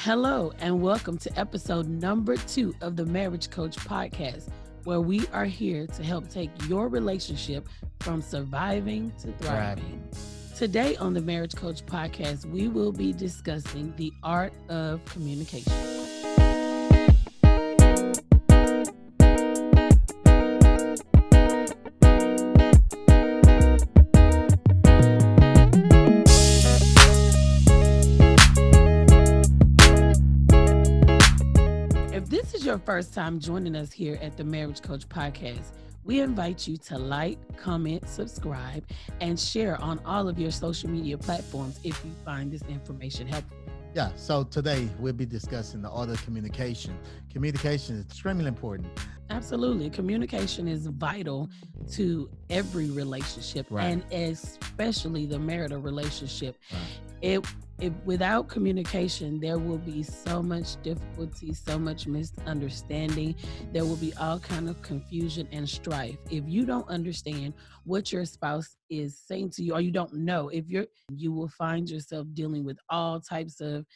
Hello, and welcome to episode number 2 of the Marriage Coach podcast, where we are here to help take your relationship from surviving to thriving. Today on the Marriage Coach podcast, we will be discussing the art of communication. If this is your first time joining us here at the Marriage Coach podcast, we invite you to like, comment, subscribe, and share on all of your social media platforms if you find this information helpful. Yeah, so today we'll be discussing the art of communication. Communication is extremely important. Absolutely. Communication is vital to every relationship, and especially the marital relationship. Without communication, there will be so much difficulty, so much misunderstanding. There will be all kind of confusion and strife. If you don't understand what your spouse is saying to you, or you don't know, you will find yourself dealing with all types of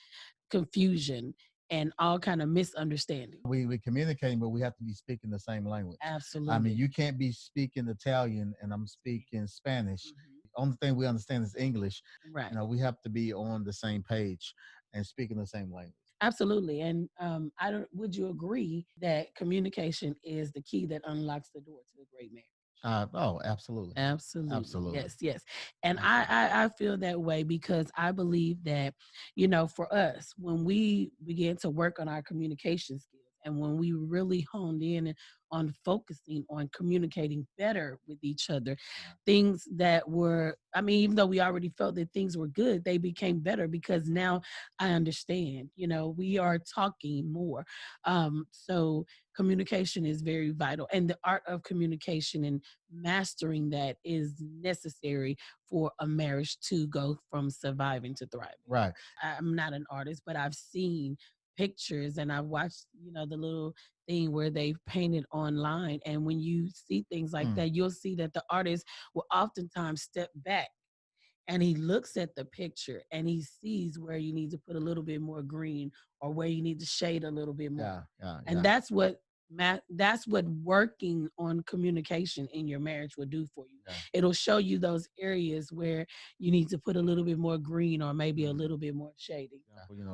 confusion and all kind of misunderstanding. We communicating, but we have to be speaking the same language. Absolutely. I mean, you can't be speaking Italian and I'm speaking Spanish. The only thing we understand is English. Right. We have to be on the same page and speaking the same language. Absolutely. And would you agree that communication is the key that unlocks the door to a great marriage? Absolutely. Absolutely. Yes. And I feel that way because I believe that, for us, when we begin to work on our communication skills and when we really honed in on focusing on communicating better with each other, things that were, even though we already felt that things were good, they became better because now I understand, we are talking more. So communication is very vital, and the art of communication and mastering that is necessary for a marriage to go from surviving to thriving. Right. I'm not an artist, but I've seen pictures and I've watched, the little thing where they've painted online. And when you see things like that, you'll see that the artist will oftentimes step back and he looks at the picture and he sees where you need to put a little bit more green or where you need to shade a little bit more. And that's what working on communication in your marriage will do for you. It'll show you those areas where you need to put a little bit more green or maybe a little bit more shading.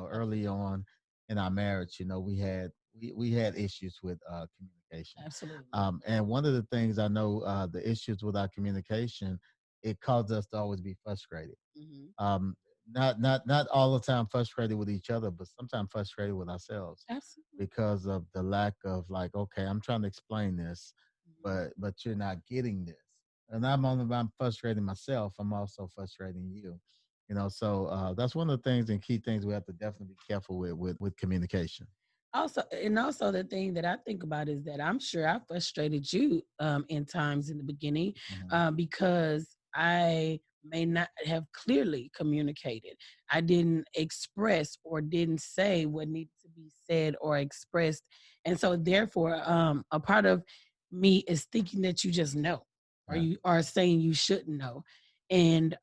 Early on in our marriage, we had issues with communication. Absolutely. And one of the things I know, the issues with our communication, it caused us to always be frustrated. Not all the time frustrated with each other, but sometimes frustrated with ourselves. Absolutely. Because of the lack of okay, I'm trying to explain this, but you're not getting this. And I'm frustrating myself, I'm also frustrating you. So that's one of the things and key things we have to definitely be careful with communication. Also the thing that I think about is that I'm sure I frustrated you in times in the beginning because I may not have clearly communicated. I didn't express or didn't say what needed to be said or expressed. And so therefore, a part of me is thinking that you just know, or you are saying you shouldn't know. And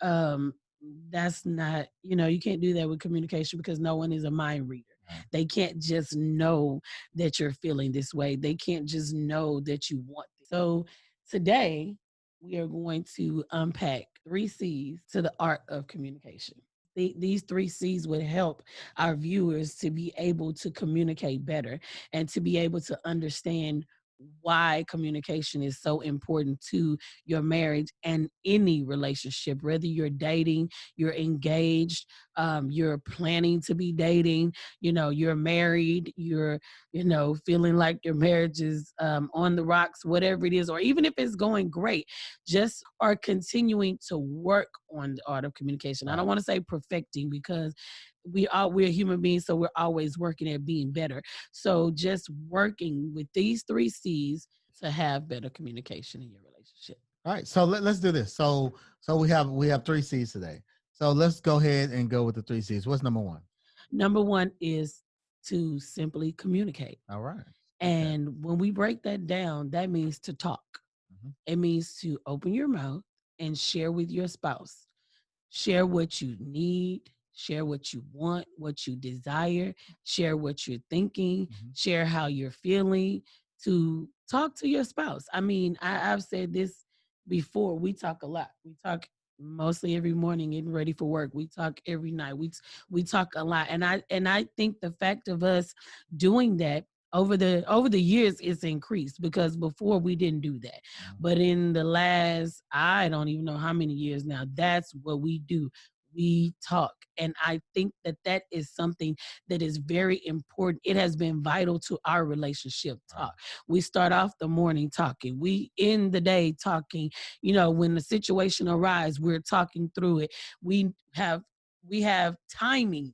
that's not, you can't do that with communication because no one is a mind reader. They can't just know that you're feeling this way. They can't just know that you want this. So today we are going to unpack 3 C's to the art of communication. These 3 C's would help our viewers to be able to communicate better and to be able to understand why communication is so important to your marriage and any relationship, whether you're dating, you're engaged, you're planning to be dating, you're married, you're, feeling like your marriage is on the rocks, whatever it is, or even if it's going great, just are continuing to work on the art of communication. I don't want to say perfecting because we're human beings, so we're always working at being better. So just working with these 3 C's to have better communication in your relationship. All right, so let's do this. So we have 3 C's today. So let's go ahead and go with the 3 C's. What's number 1? Number 1 is to simply communicate. All right. And when we break that down, that means to talk. It means to open your mouth and share with your spouse. Share what you need, share what you want, what you desire, share what you're thinking, share how you're feeling, to talk to your spouse. I mean, I've said this before. We talk a lot. We talk mostly every morning getting ready for work. We talk every night. We talk a lot. And I think the fact of us doing that over the years it's increased, because before we didn't do that. But in the last, I don't even know how many years now, that's what we do. We talk. And I think that that is something that is very important. It has been vital to our relationship. Talk. We start off the morning talking. We end the day talking. When the situation arises, we're talking through it. We have timing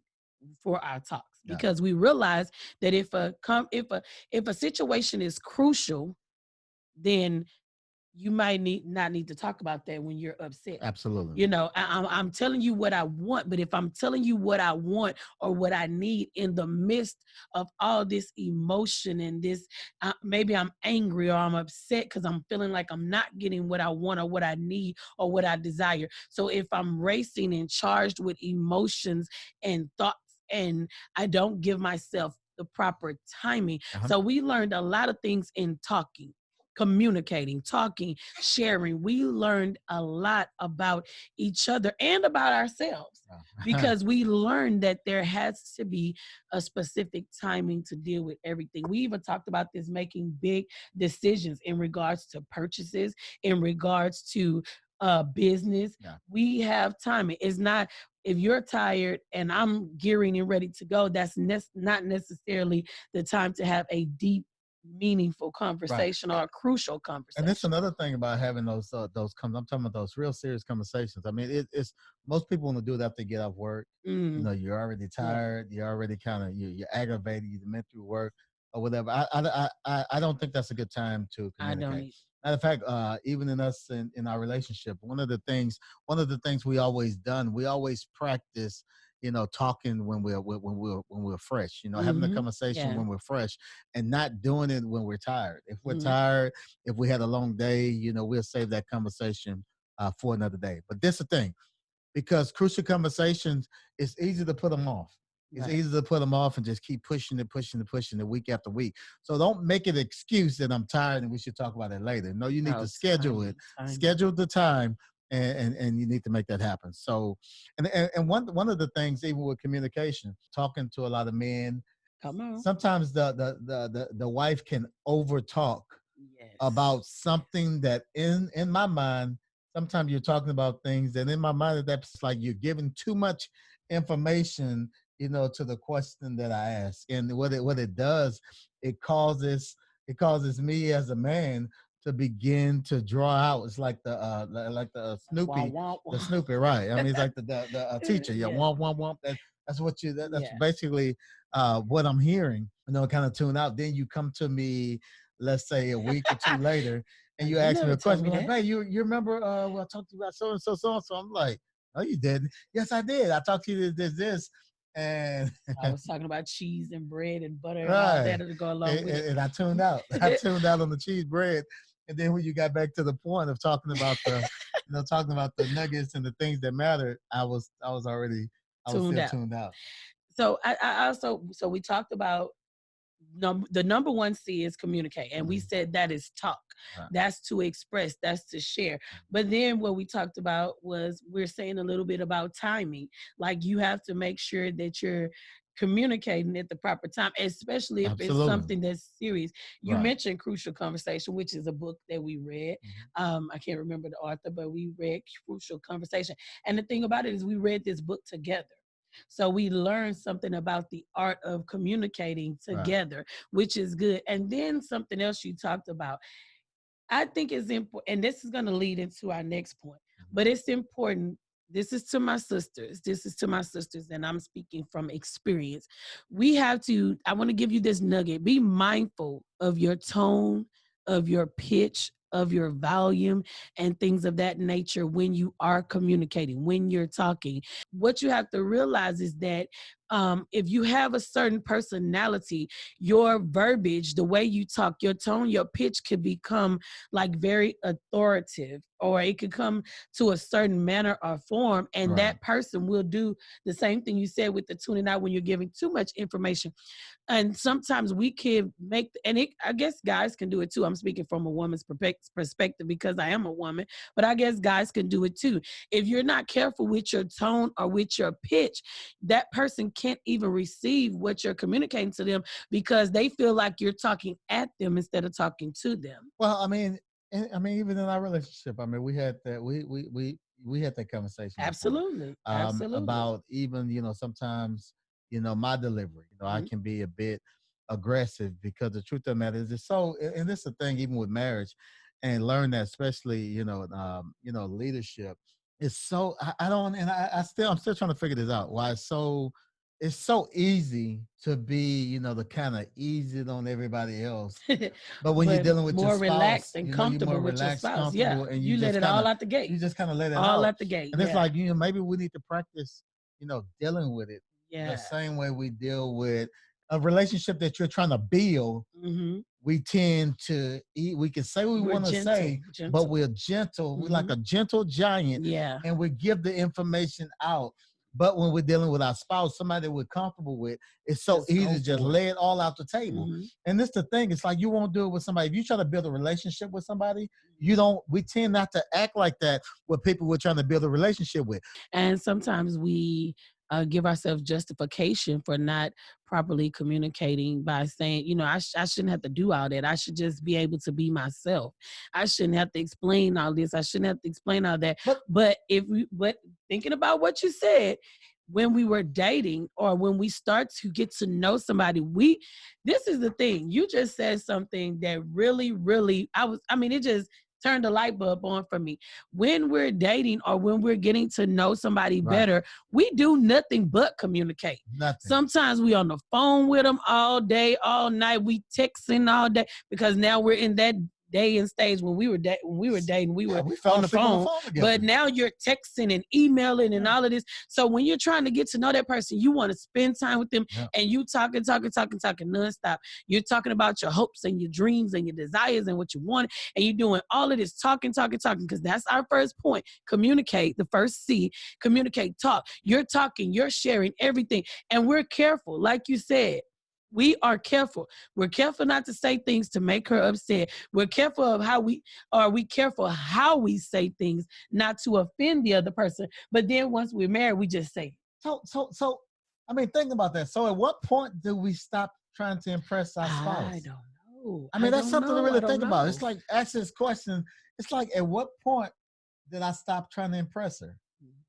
for our talks, because we realize that if a situation is crucial, then you might not need to talk about that when you're upset. Absolutely. I'm telling you what I want, but if I'm telling you what I want or what I need in the midst of all this emotion and this, maybe I'm angry or I'm upset because I'm feeling like I'm not getting what I want or what I need or what I desire. So if I'm racing and charged with emotions and thoughts, and I don't give myself the proper timing. So we learned a lot of things in talking, communicating, talking, sharing. We learned a lot about each other and about ourselves, because we learned that there has to be a specific timing to deal with everything. We even talked about this, making big decisions in regards to purchases, in regards to business. We have timing. It's not, if you're tired and I'm gearing and ready to go, that's not necessarily the time to have a deep, meaningful conversation or a crucial conversation. And that's another thing about having those I'm talking about those real serious conversations. I mean, it's most people want to do it after they get off work. You're already tired. You're already kind of you're aggravated. You went through work or whatever. I don't think that's a good time to communicate. I don't either. Matter of fact, even in us in our relationship, one of the things we always done, we always practice, talking when we're fresh, having a conversation when we're fresh, and not doing it when we're tired. If we're tired, if we had a long day, we'll save that conversation for another day. But this is the thing, because crucial conversations, it's easy to put them off. It's easy to put them off and just keep pushing it week after week. So don't make it an excuse that I'm tired and we should talk about it later. No, you need to schedule it. Schedule the time, and you need to make that happen. So, and one of the things, even with communication, talking to a lot of men, come on, sometimes the wife can over talk about something that in my mind, sometimes you're talking about things that in my mind, that's like you're giving too much information, to the question that I ask. And what it does, it causes me as a man to begin to draw out. It's like the Snoopy, the Snoopy, right? I mean, it's like the teacher, womp womp womp. That's what that's basically what I'm hearing. Kind of tune out. Then you come to me, let's say a week or two later, and you ask me a question, like, "Hey, you remember I talked to you about so and so so and so?" I'm like, "No, you didn't." "Yes, I did. I talked to you this." And I was talking about cheese and bread and butter and all that to go along with it. And I tuned out. I tuned out on the cheese bread. And then when you got back to the point of talking about talking about the nuggets and the things that matter, I was already still tuned out. So I also, so we talked about the number one C is communicate. And we said that is talk. That's to express, that's to share. But then what we talked about was, we're saying a little bit about timing. Like, you have to make sure that you're communicating at the proper time, especially if it's something that's serious. You mentioned Crucial Conversation, which is a book that we read. I can't remember the author, but we read Crucial Conversation. And the thing about it is, we read this book together. So we learned something about the art of communicating together, which is good. And then something else you talked about, I think is important, and this is going to lead into our next point, but it's important. This is to my sisters. And I'm speaking from experience. I want to give you this nugget. Be mindful of your tone, of your pitch, of your volume, and things of that nature when you are communicating, when you're talking. What you have to realize is that if you have a certain personality, your verbiage, the way you talk, your tone, your pitch could become like very authoritative, or it could come to a certain manner or form, and Right. that person will do the same thing you said with the tuning out when you're giving too much information. And sometimes we can make, and I guess guys can do it too. I'm speaking from a woman's perspective because I am a woman, but I guess guys can do it too. If you're not careful with your tone or with your pitch, that person can't even receive what you're communicating to them because they feel like you're talking at them instead of talking to them. Well, even in our relationship, we had that we had that conversation before, Absolutely. Absolutely. about even sometimes my delivery. I Mhm. can be a bit aggressive because the truth of the matter is it's so. And this is the thing, even with marriage, and learn that, especially leadership. It's so I don't, and I'm still trying to figure this out. Why it's so easy to be, the kind of easy on everybody else. But when you're But dealing with your more relaxed spouse, and you're more comfortable with your relaxed, spouse. Yeah. comfortable, and You let it all out the gate. you just kind of let it All out. at the gate. And it's Yeah. like, maybe we need to practice, dealing with it the Yeah. same way we deal with a relationship that you're trying to build. Mm-hmm. We tend to eat, we can say what we We're want to say, but gentle. we're gentle. We're like Mm-hmm. a gentle giant, Yeah. and we give the information out. But when we're dealing with our spouse, somebody that we're comfortable with, it's so Just easy go to just for it. lay it all out the table. Mm-hmm. And this the thing, it's like you won't do it with somebody. If you try to build a relationship with somebody, we tend not to act like that with people we're trying to build a relationship with. And sometimes we give ourselves justification for not properly communicating by saying, I shouldn't have to do all that. I should just be able to be myself. I shouldn't have to explain all this. I shouldn't have to explain all that. But thinking about what you said, when we were dating or when we start to get to know somebody, this is the thing. You just said something that really, really, it just turned the light bulb on for me. When we're dating or when we're getting to know somebody better, we do nothing but communicate. Nothing. Sometimes we on the phone with them all day, all night. We texting all day because now we're in that day and stage when we were dating, we were on the phone. But now you're texting and emailing and all of this. So when you're trying to get to know that person, you want to spend time with them, and you talking nonstop. You're talking about your hopes and your dreams and your desires and what you want, and you're doing all of this talking, because that's our first point. Communicate, the first C, communicate, talk. You're talking, you're sharing everything, and we're careful, like you said. We are careful. We're careful not to say things to make her upset. We're careful of we careful how we say things, not to offend the other person. But then once we're married, we just say. So, think about that. So at what point do we stop trying to impress our spouse? I don't know. That's something to really think about. It's like, ask this question. It's like, at what point did I stop trying to impress her?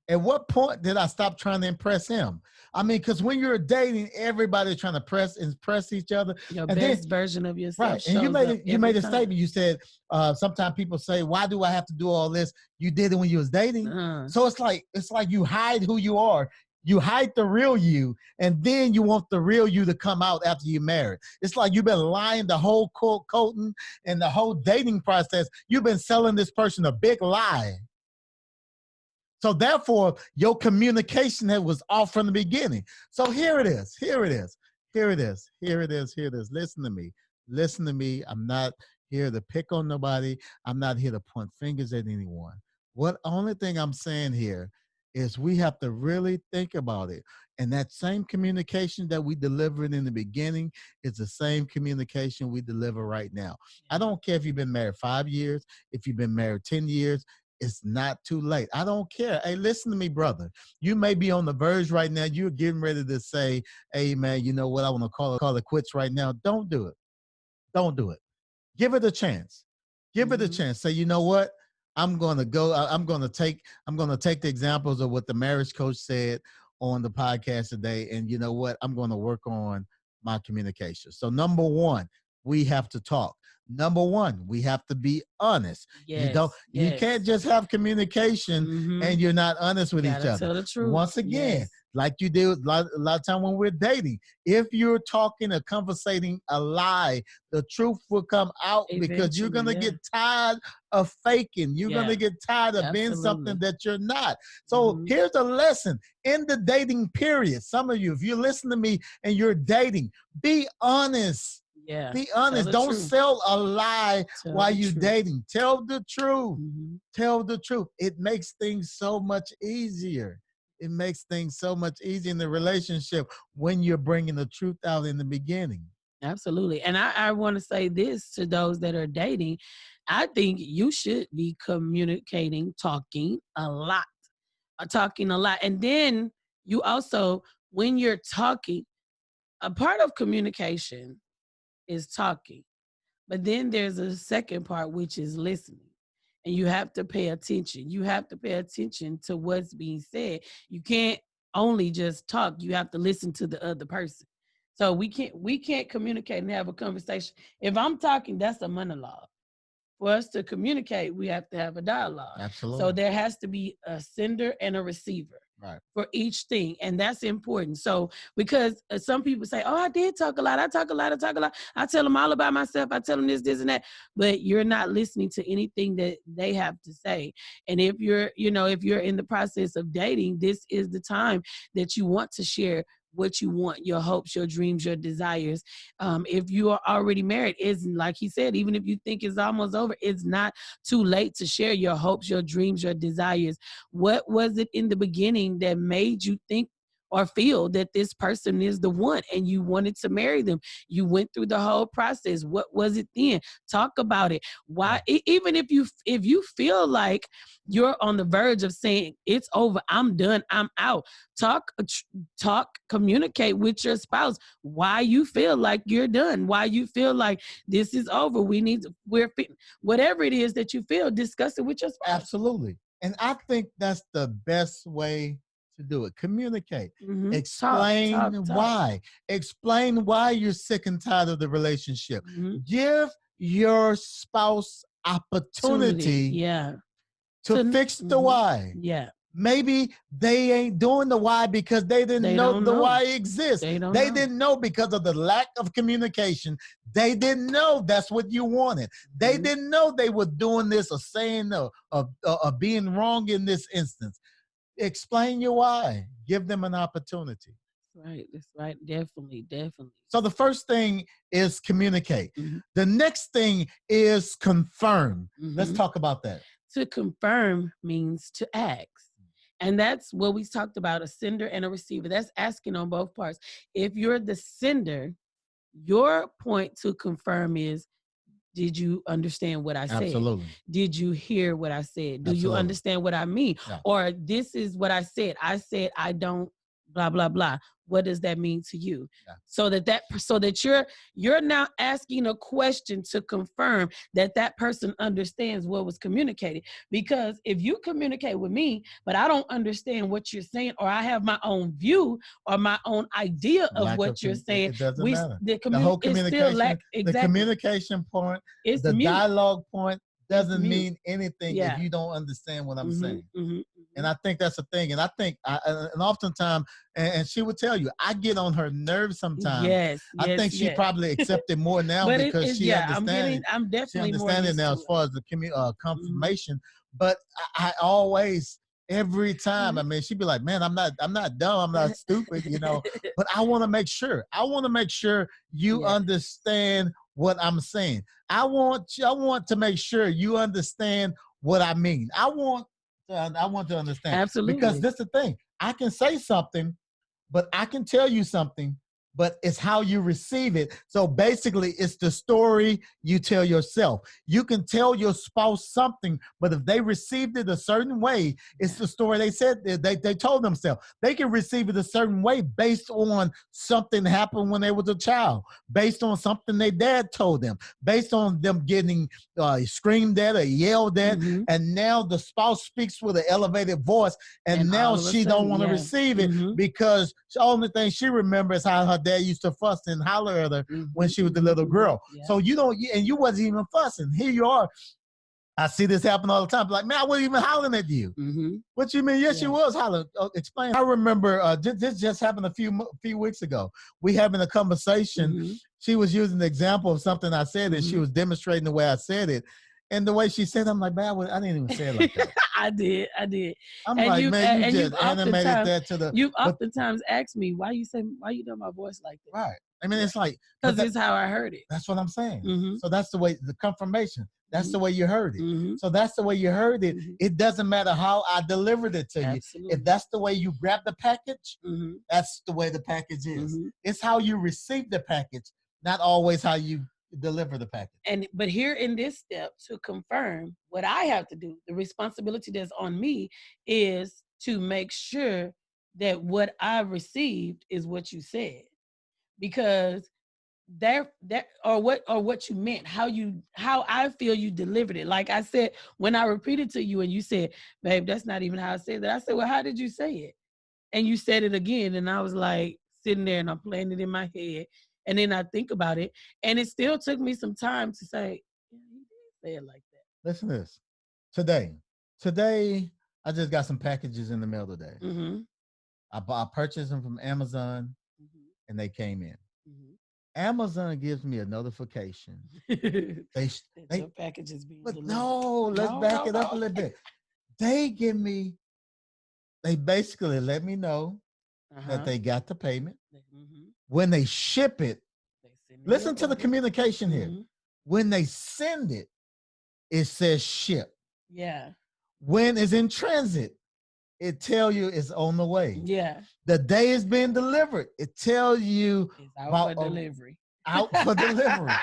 At what point did I stop trying to impress him? Because when you're dating, everybody's trying to impress each other. Your best version of yourself. Right. And you made a statement. You said, sometimes people say, why do I have to do all this? You did it when you was dating. So it's like you hide who you are. You hide the real you, and then you want the real you to come out after you married. It's like you've been lying the whole coating and the whole dating process. You've been selling this person a big lie. So therefore, your communication was off from the beginning. So here it is. Listen to me. I'm not here to pick on nobody. I'm not here to point fingers at anyone. Only thing I'm saying here is we have to really think about it. And that same communication that we delivered in the beginning is the same communication we deliver right now. I don't care if you've been married 5 years, if you've been married 10 years, it's not too late. I don't care. Hey, listen to me, brother. You may be on the verge right now. You're getting ready to say, hey, man, you know what? I want to call it quits right now. Don't do it. Don't do it. Give it a chance. Give it a chance. Say, you know what? I'm going to take the examples of what the marriage coach said on the podcast today. And you know what? I'm going to work on my communication. So number one, we have to talk. Number one, we have to be honest. You can't just have communication and you're not honest with each other. Tell the truth. Once again, like you do a lot of time when we're dating. If you're talking or conversating a lie, the truth will come out because you're Eventually, going to yeah. get tired of faking. You're going to get tired of being something Absolutely. that you're not. So here's a lesson in the dating period. Some of you, if you listen to me and you're dating, be honest. Yeah. Be Tell honest. the Don't truth. sell a lie Tell while the you're truth. dating. Tell the truth. Mm-hmm. Tell the truth. It makes things so much easier. It makes things so much easier in the relationship when you're bringing the truth out in the beginning. Absolutely. And I want to say this to those that are dating. I think you should be communicating, talking a lot, talking a lot. And then you also, when you're talking, a part of communication is talking. But then there's a second part, which is listening. And you have to pay attention. You have to pay attention to what's being said. You can't only just talk. You have to listen to the other person. So we can't communicate and have a conversation. If I'm talking, that's a monologue. For us to communicate, we have to have a dialogue. Absolutely. So there has to be a sender and a receiver. Right. For each thing. And that's important. So, because some people say, oh, I did talk a lot. I talk a lot. I talk a lot. I tell them all about myself. I tell them this, and that. But you're not listening to anything that they have to say. And if you're in the process of dating, this is the time that you want to share what you want, your hopes, your dreams, your desires. If you are already married, it's like he said, even if you think it's almost over, it's not too late to share your hopes, your dreams, your desires. What was it in the beginning that made you think or feel that this person is the one and you wanted to marry them? You went through the whole process. What was it then? Talk about it. Why? Even if you feel like you're on the verge of saying it's over, I'm done, I'm out. Talk, communicate with your spouse why you feel like you're done, why you feel like this is over. Whatever it is that you feel, discuss it with your spouse. Absolutely. And I think that's the best way to do it. Communicate. Mm-hmm. Explain Talk. why. Explain why you're sick and tired of the relationship. Mm-hmm. Give your spouse opportunity to fix the why. Yeah. Maybe they ain't doing the why because they didn't know the why exists. They didn't know because of the lack of communication. They didn't know that's what you wanted. They didn't know they were doing this or saying or being wrong in this instance. Explain your why. Give them an opportunity. That's right. Definitely. So the first thing is communicate. The next thing is confirm. Let's talk about that. To confirm means to ask. And that's what we talked about, a sender and a receiver. That's asking on both parts. If you're the sender, your point to confirm is, did you understand what I said? Absolutely. Did you hear what I said? Do you understand what I mean? Yeah. Or this is what I said. I said, I don't, blah, blah, blah. What does that mean to you? Yeah. So that you're now asking a question to confirm that person understands what was communicated. Because if you communicate with me, but I don't understand what you're saying, or I have my own view or my own idea of what you're saying, it doesn't matter. The whole communication, the communication point, the dialogue point doesn't mean anything if you don't understand what I'm saying. And I think that's a thing. And I think, and oftentimes, and she would tell you, I get on her nerves sometimes. Yes. I think she probably accepted more now because she understands. I'm definitely she understands it now as far as the confirmation. But I always, every time, I mean, she'd be like, man, I'm not dumb. I'm not stupid, but I want to make sure. I want to make sure you understand what I'm saying. I want to make sure you understand what I mean. I want to understand. Absolutely. Because this is the thing. I can say something, but I can tell you something, but it's how you receive it. So basically, it's the story you tell yourself. You can tell your spouse something, but if they received it a certain way, it's the story they said they told themselves. They can receive it a certain way based on something happened when they was a child, based on something their dad told them, based on them getting screamed at or yelled at, and now the spouse speaks with an elevated voice, and now she don't want to receive it because the only thing she remembers is how her dad used to fuss and holler at her when she was the little girl. So you don't, and you wasn't even fussing. Here you are. I see this happen all the time. Like, man, I wasn't even hollering at you. Mm-hmm. What you mean? Yes, Yeah. you was hollering. Explain. I remember this just happened a few weeks ago. We having a conversation. Mm-hmm. She was using the example of something I said, and she Mm-hmm. was demonstrating the way I said it. And the way she said it, I'm like, man, I didn't even say it like that. I did. I'm And like, you man, you you've just animated that to the. you've But oftentimes asked me why you doing my voice like that. right. I mean, it's like, Because it's how I heard it. that's what I'm saying. Mm-hmm. So that's the way, the confirmation. That's the way you heard it. Mm-hmm. So that's the way you heard it. Mm-hmm. It doesn't matter how I delivered it to Absolutely. you. If that's the way you grab the package, Mm-hmm. that's the way the package is. Mm-hmm. It's how you receive the package, not always how you deliver the package. But here in this step, to confirm what I have to do, the responsibility that's on me is to make sure that what I received is what you said, because that or what you meant, how I feel you delivered it. Like I said, when I repeated to you and you said, babe, that's not even how I said that. I said, well, how did you say it? And you said it again, and I was like sitting there and I'm playing it in my head. And then I think about it, and it still took me some time to say, yeah, he did say it like that. Listen to this. Today, I just got some packages in the mail today. Mm-hmm. I purchased them from Amazon, and they came in. Mm-hmm. Amazon gives me a notification. Your package is being delivered. No, let's back it up a little bit. They basically let me know that they got the payment. Mm-hmm. When they ship it, listen to the communication here. When they send it, it says ship. Yeah. When it's in transit, it tell you it's on the way. Yeah. The day it's being delivered, it tells you it's out for delivery. Out for delivery.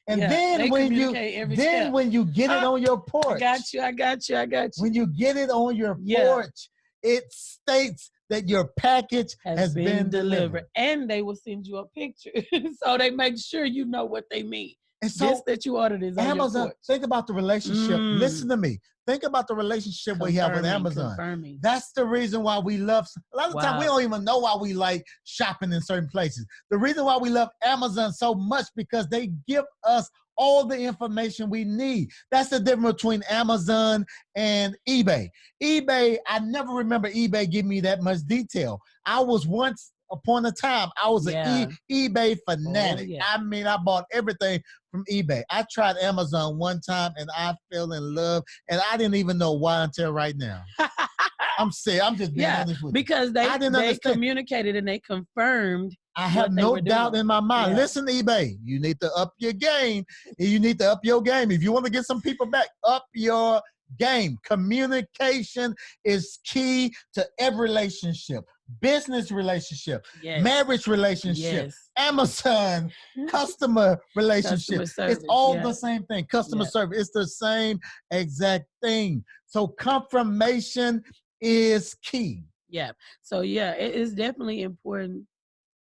And then when you get it on your porch. I got you. When you get it on your porch, it states that your package has been delivered. And they will send you a picture. So they make sure you know what they mean. And so this that you ordered is on your porch. Think about the relationship. Listen to me. Think about the relationship we have with Amazon. That's the reason why we love, a lot of times we don't even know why we like shopping in certain places. The reason why we love Amazon so much because they give us all the information we need. That's the difference between Amazon and eBay. eBay, I never remember eBay giving me that much detail. I was once upon a time, I was an eBay fanatic. Oh, yeah. I mean, I bought everything from eBay. I tried Amazon one time and I fell in love, and I didn't even know why until right now. I'm just being honest with you. Because they communicated and they confirmed. I have no doubt in my mind. Yeah. Listen, eBay, you need to up your game. You need to up your game. If you want to get some people back, up your game. Communication is key to every relationship. Business relationship, marriage relationship, Amazon, customer relationship. Customer it's all the same thing. Customer service. It's the same exact thing. So confirmation is key. Yeah. So it is definitely important.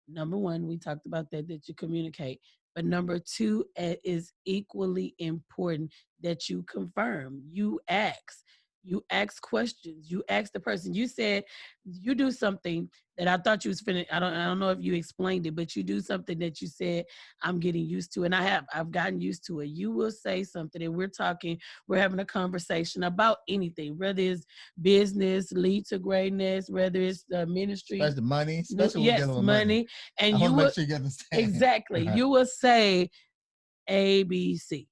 Number one, we talked about that you communicate. But number two is equally important that you confirm. You ask questions. You ask the person. You said you do something that I thought you was finished. I don't know if you explained it, but you do something that you said I'm getting used to, and I've gotten used to it. You will say something, and we're having a conversation about anything, whether it's business, lead to greatness, whether it's the ministry, especially money, money, and you will make sure you understand exactly. Uh-huh. You will say ABC,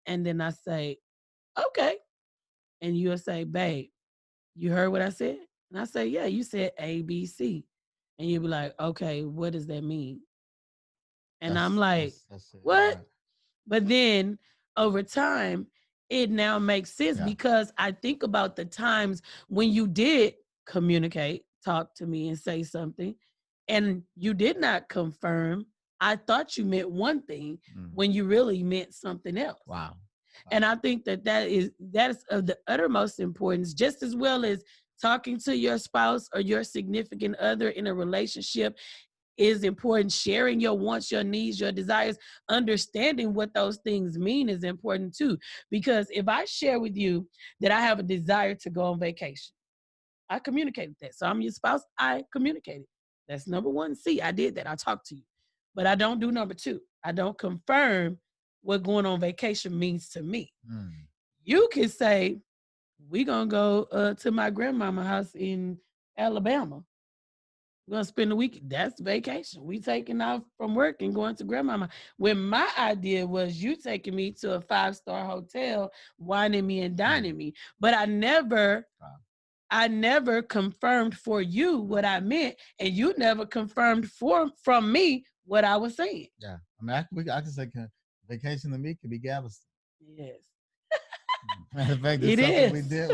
and then I say okay. And you'll say, babe, you heard what I said? And I say, yeah, you said ABC. And you'll be like, okay, what does that mean? And I'm like, what? Right. But then over time, it now makes sense because I think about the times when you did communicate, talk to me and say something, and you did not confirm. I thought you meant one thing when you really meant something else. Wow. And I think that is of the uttermost importance, just as well as talking to your spouse or your significant other in a relationship is important. Sharing your wants, your needs, your desires, understanding what those things mean is important too. Because if I share with you that I have a desire to go on vacation, I communicated that. So I'm your spouse, I communicated. That's number one. See, I did that. I talked to you. But I don't do number two. I don't confirm what going on vacation means to me. You can say, we gonna go to my grandmama house in Alabama. We're gonna spend the week. That's vacation. We taking off from work and going to grandmama. When my idea was you taking me to a 5-star hotel, wining me and dining me. But I never confirmed for you what I meant, and you never confirmed from me what I was saying. Yeah, I mean, I can say vacation to me could be Galveston. Yes. Matter of fact, It it's something is. we did.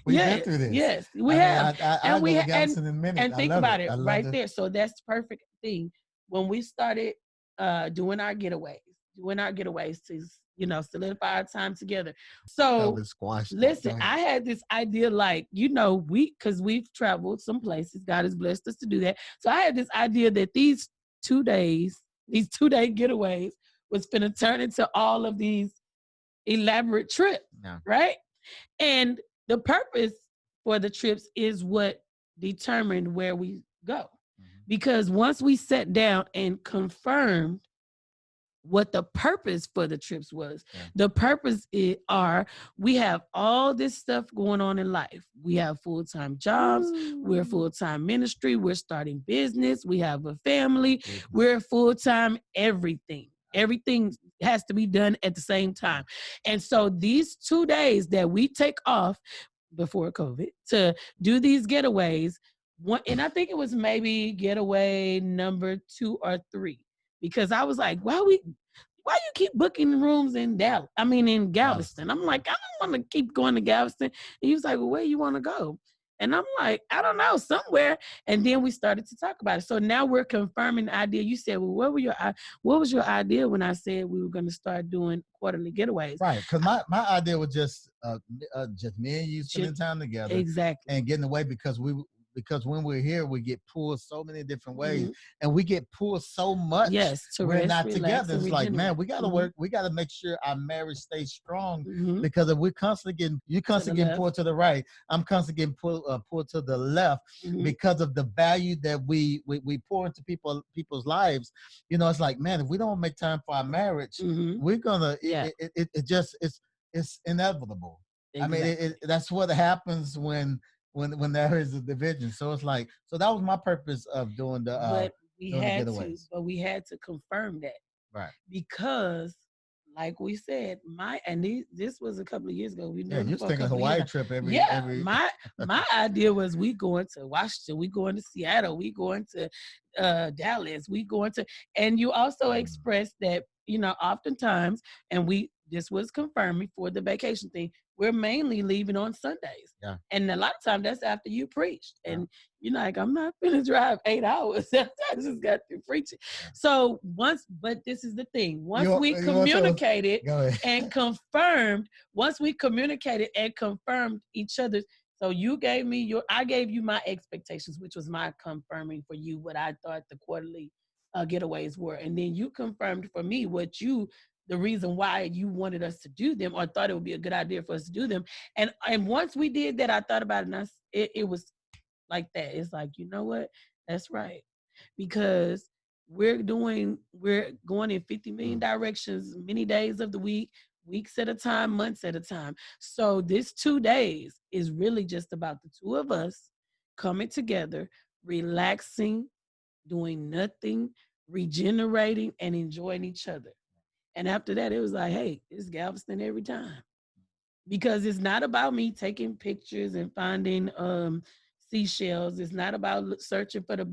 We've been through this. Yes, we I mean, have. I'll And go we to Galveston in a minute. and I think love about it. it I love right it. there. So that's the perfect thing. When we started doing our getaways to, solidify our time together. So COVID squashed that. Go listen, ahead. I had this idea, like, because we've traveled some places. God has blessed us to do that. So I had this idea that these 2-day getaways was going to turn into all of these elaborate trips, right? And the purpose for the trips is what determined where we go. Because once we sat down and confirmed what the purpose for the trips was. The purpose we have all this stuff going on in life. We have full-time jobs. We're full-time ministry. We're starting business. We have a family. We're full-time everything. Everything has to be done at the same time. And so these 2 days that we take off before COVID to do these getaways, and I think it was maybe getaway number 2 or 3. Because I was like, why you keep booking rooms in Galveston? I'm like, I don't want to keep going to Galveston. And he was like, well, where you want to go? And I'm like, I don't know, somewhere. And then we started to talk about it. So now we're confirming the idea. You said, well, what was your idea when I said we were going to start doing quarterly getaways? Right, because my idea was just me and you spending time together, exactly, and getting away because when we're here, we get pulled so many different ways, and we get pulled so much. Yes, we're not together. It's like, man, we got to work. We got to make sure our marriage stays strong, because if we're constantly getting pulled to the right, I'm constantly getting pulled to the left, because of the value that we pour into people's lives. It's like, man, if we don't make time for our marriage, we're gonna. It's inevitable. Exactly. I mean, that's what happens when there is a division. So it's like, so that was my purpose of doing the getaways. But we had to confirm that. Right. Because like we said, this was a couple of years ago. We you was taking a Hawaii trip every my idea was we going to Washington, we going to Seattle, we going to Dallas, we going to, and you also expressed that, oftentimes, and this was confirmed before the vacation thing, we're mainly leaving on Sundays. Yeah. And a lot of times that's after you preached. And you're like, I'm not going to drive 8 hours. I just got through preaching. Yeah. So but this is the thing. Once we communicated and confirmed each other's, so you gave me I gave you my expectations, which was my confirming for you what I thought the quarterly getaways were. And then you confirmed for me the reason why you wanted us to do them, or thought it would be a good idea for us to do them. And once we did that, I thought about it, and it was like that. It's like, you know what? That's right. Because we're going in 50 million directions, many days of the week, weeks at a time, months at a time. So this 2 days is really just about the two of us coming together, relaxing, doing nothing, regenerating, and enjoying each other. And after that, it was like, hey, it's Galveston every time. Because it's not about me taking pictures and finding seashells. It's not about searching for the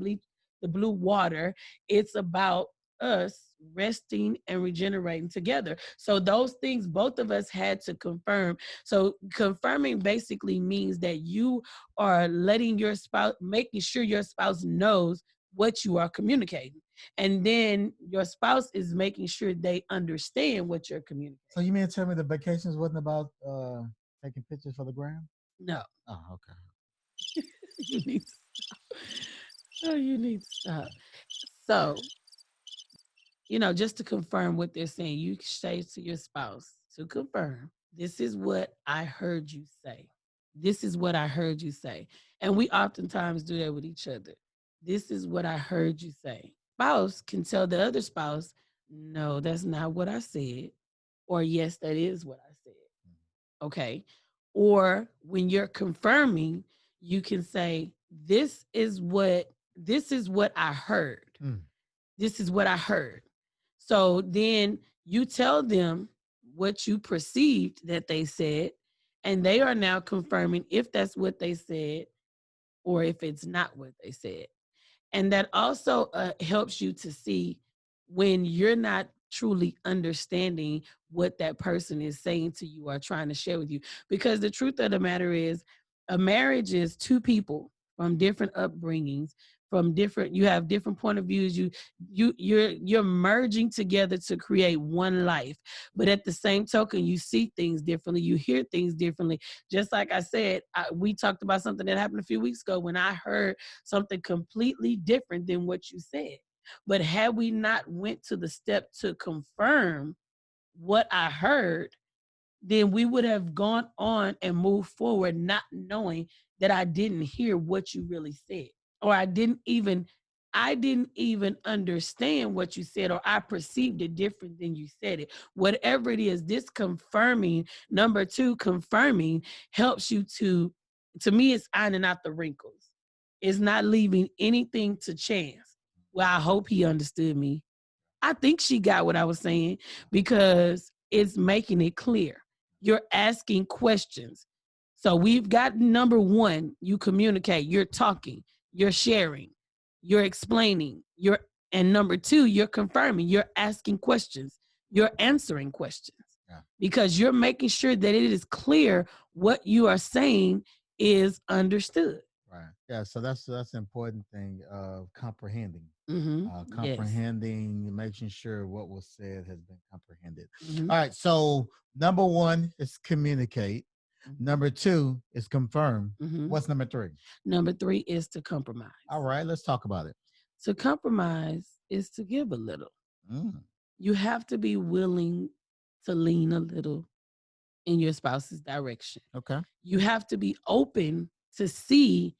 blue water. It's about us resting and regenerating together. So those things both of us had to confirm. So confirming basically means that you are letting your spouse, making sure your spouse knows what you are communicating. And then your spouse is making sure they understand what you're communicating. So you mean to tell me the vacations wasn't about taking pictures for the gram? No. Oh, okay. You need to stop. Oh, you need to stop. So, just to confirm what they're saying, you say to your spouse to confirm, this is what I heard you say. This is what I heard you say. And we oftentimes do that with each other. This is what I heard you say. Spouse can tell the other spouse, no, that's not what I said. Or yes, that is what I said. Okay. Or when you're confirming, you can say, this is what I heard. Mm. This is what I heard. So then you tell them what you perceived that they said, and they are now confirming if that's what they said or if it's not what they said. And that also helps you to see when you're not truly understanding what that person is saying to you or trying to share with you. Because the truth of the matter is, a marriage is two people from different upbringings, from different, you have different point of views. You're merging together to create one life. But at the same token, you see things differently, you hear things differently. Just like I said, we talked about something that happened a few weeks ago when I heard something completely different than what you said. But had we not went to the step to confirm what I heard, then we would have gone on and moved forward not knowing that I didn't hear what you really said, or I didn't even understand what you said, or I perceived it different than you said it. Whatever it is, this confirming, number two, confirming helps you to me, it's ironing out the wrinkles. It's not leaving anything to chance. Well, I hope he understood me. I think she got what I was saying because it's making it clear. You're asking questions. So we've got number one, you communicate, you're talking, you're sharing, you're explaining, and number two, you're confirming, you're asking questions, you're answering questions. Yeah. Because you're making sure that it is clear what you are saying is understood. Right. Yeah. So that's the important thing of comprehending. Mm-hmm. Yes. Comprehending, making sure what was said has been comprehended. Mm-hmm. All right. So number one is communicate. Mm-hmm. Number two is confirm. Mm-hmm. What's number three? Number three is to compromise. All right. Let's talk about it. To compromise is to give a little. Mm. You have to be willing to lean a little in your spouse's direction. Okay. You have to be open to see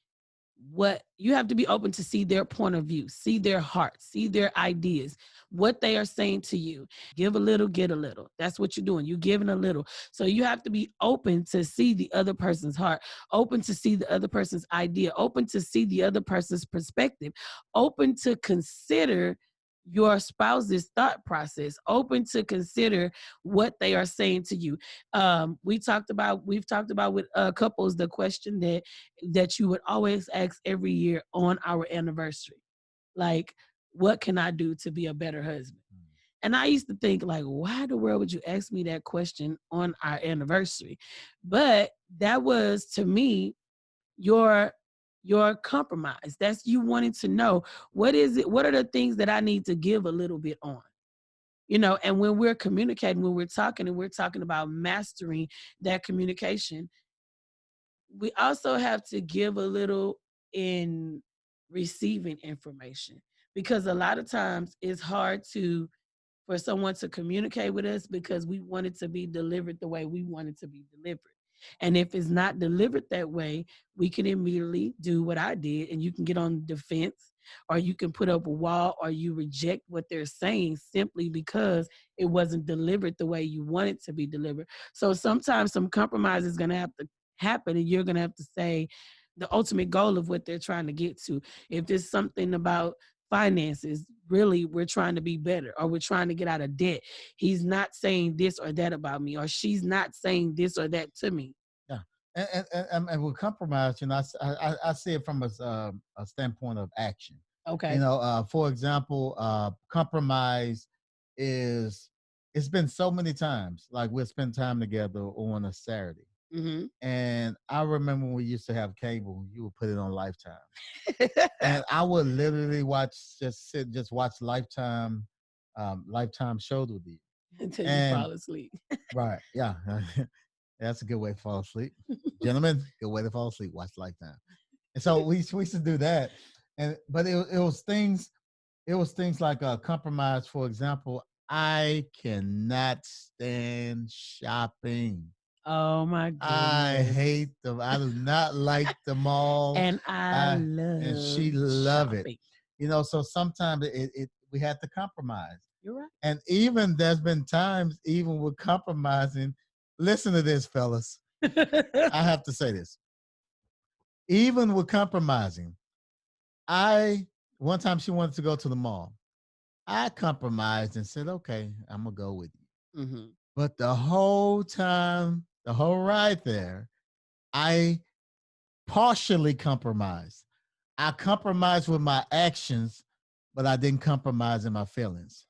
their point of view, see their heart, see their ideas, what they are saying to you. Give a little, get a little. That's what you're doing. You're giving a little. So you have to be open to see the other person's heart, open to see the other person's idea, open to see the other person's perspective, open to consider your spouse's thought process, open to consider what they are saying to you. We've talked about with couples the question that you would always ask every year on our anniversary, like, what can I do to be a better husband? And I used to think, like, why in the world would you ask me that question on our anniversary? But that was, to me, your compromise. That's you wanting to know, what are the things that I need to give a little bit on? And when we're communicating, when we're talking, and we're talking about mastering that communication, we also have to give a little in receiving information, because a lot of times it's hard for someone to communicate with us because we want it to be delivered the way we want it to be delivered. And if it's not delivered that way, we can immediately do what I did, and you can get on the defense, or you can put up a wall, or you reject what they're saying simply because it wasn't delivered the way you want it to be delivered. So sometimes some compromise is going to have to happen, and you're going to have to say the ultimate goal of what they're trying to get to. If there's something about finances, really, we're trying to be better, or we're trying to get out of debt. He's not saying this or that about me, or she's not saying this or that to me. Yeah. And with compromise, I see it from a standpoint of action. Okay. For example, compromise is, it's been so many times, like we'll spend time together on a Saturday. Mm-hmm. And I remember when we used to have cable, you would put it on Lifetime. And I would literally just watch Lifetime shows with you. Until you And fall asleep. right, yeah. That's a good way to fall asleep. Gentlemen, good way to fall asleep. Watch Lifetime. And so we used to do that. But it was things like a compromise. For example, I cannot stand shopping. Oh my I goodness. hate them. I do not like the mall. And I love And she love it. shopping. So sometimes we had to compromise. You're right. And even there's been times, even with compromising, listen to this, fellas. I have to say this. Even with compromising, one time she wanted to go to the mall. I compromised and said, okay, I'm gonna go with you. Mm-hmm. But the whole time, the whole ride there, I partially compromised. I compromised with my actions, but I didn't compromise in my feelings.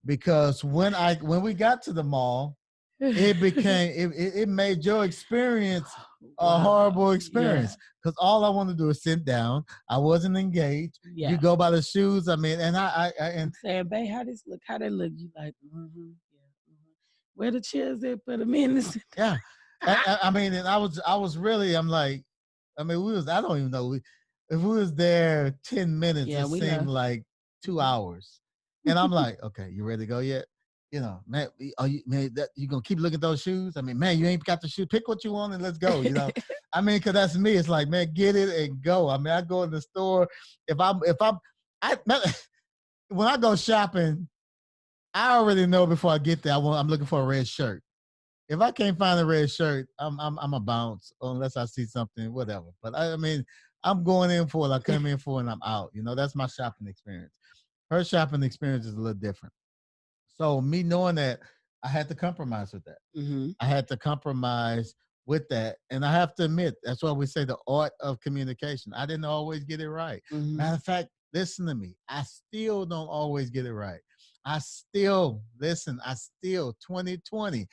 Because when we got to the mall, it made your experience a horrible experience. Because all I want to do is sit down. I wasn't engaged. Yeah. You go by the shoes. I mean, and I'm saying, babe, how this look? How that look? You like, where the chairs at for the men? Yeah. I mean, and I was really, I'm like, I mean, I don't even know. If we was there 10 minutes, it seemed like 2 hours. And I'm like, okay, you ready to go yet? You know, man, you gonna keep looking at those shoes? I mean, man, you ain't got the shoe. Pick what you want and let's go. You know, I mean, cause that's me. It's like, man, get it and go. I mean, I go in the store. When I go shopping, I already know before I get there. I'm looking for a red shirt. If I can't find a red shirt, I'm a bounce unless I see something, whatever. But I mean, I'm going in for it. I come in for it and I'm out. You know, that's my shopping experience. Her shopping experience is a little different. So me knowing that, I had to compromise with that. Mm-hmm. I had to compromise with that. And I have to admit, that's why we say the art of communication. I didn't always get it right. Mm-hmm. Matter of fact, listen to me. I still don't always get it right. 2020,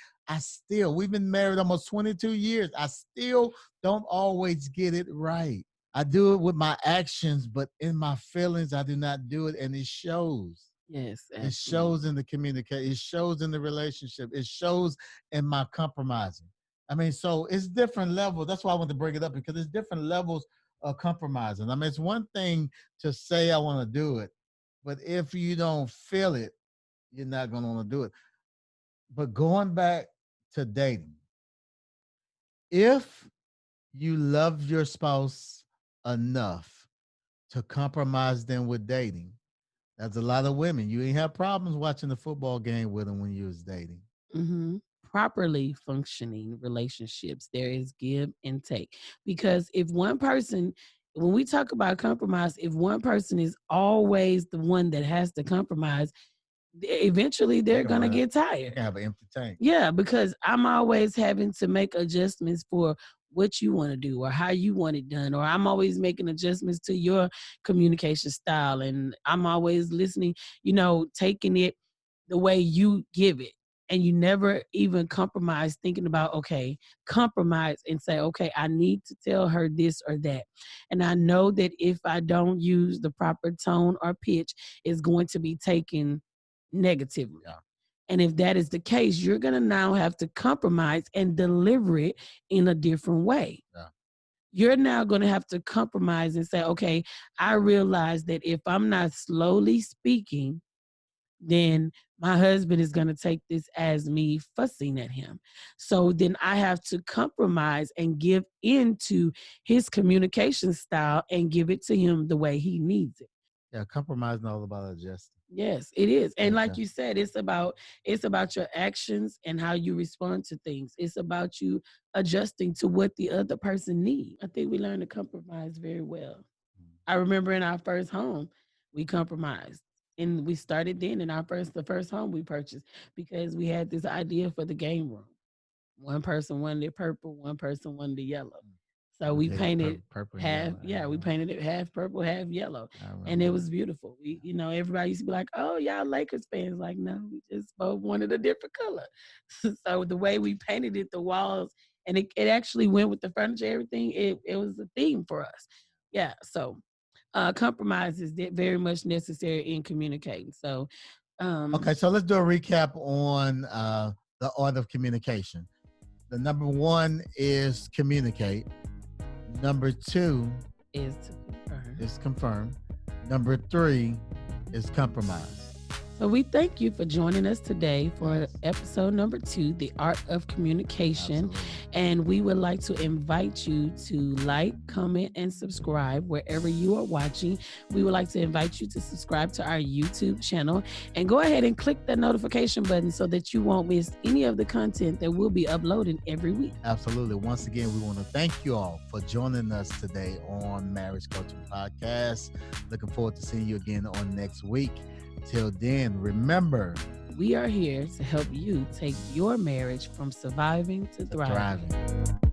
we've been married almost 22 years. I still don't always get it right. I do it with my actions, but in my feelings, I do not do it. And it shows. Yes, absolutely. It shows in the communication. It shows in the relationship. It shows in my compromising. I mean, so it's different levels. That's why I want to bring it up, because it's different levels of compromising. I mean, it's one thing to say I want to do it, but if you don't feel it, you're not going to want to do it. But going back to dating, if you love your spouse enough to compromise them with dating, that's a lot of women. You ain't have problems watching the football game with them when you was dating. Mm-hmm. Properly functioning relationships, there is give and take. Because if one person, when we talk about compromise, if one person is always the one that has to compromise, eventually they're going to get tired. You have an empty tank. Yeah, because I'm always having to make adjustments for what you want to do or how you want it done, or I'm always making adjustments to your communication style, and I'm always listening, taking it the way you give it. And you never even compromise thinking about, okay, compromise and say, okay, I need to tell her this or that. And I know that if I don't use the proper tone or pitch, it's going to be taken negatively. Yeah. And if that is the case, you're going to now have to compromise and deliver it in a different way. Yeah. You're now going to have to compromise and say, okay, I realize that if I'm not slowly speaking, then my husband is going to take this as me fussing at him. So then I have to compromise and give into his communication style and give it to him the way he needs it. Yeah, compromising all about adjusting. Yes, it is. And like you said, it's about your actions and how you respond to things. It's about you adjusting to what the other person needs. I think we learned to compromise very well. I remember in our first home, we compromised. And we started then in the first home we purchased, because we had this idea for the game room. One person wanted it purple, one person wanted it yellow. So we painted purple half, we painted it half purple, half yellow. And it was beautiful. We, everybody used to be like, oh, y'all Lakers fans. Like, no, we just both wanted a different color. So the way we painted it, the walls, and it actually went with the furniture, everything, it was a theme for us. Yeah, so compromise is very much necessary in communicating. So, okay, so let's do a recap on the art of communication. The number one is communicate. Number two is to confirm. Number three is compromise. But we thank you for joining us today for episode number 2, The Art of Communication. Absolutely. And we would like to invite you to like, comment, and subscribe wherever you are watching. We would like to invite you to subscribe to our YouTube channel and go ahead and click that notification button so that you won't miss any of the content that we'll be uploading every week. Absolutely. Once again, we want to thank you all for joining us today on Marriage Coaching Podcast. Looking forward to seeing you again on next week. Till then, remember, we are here to help you take your marriage from surviving to thriving.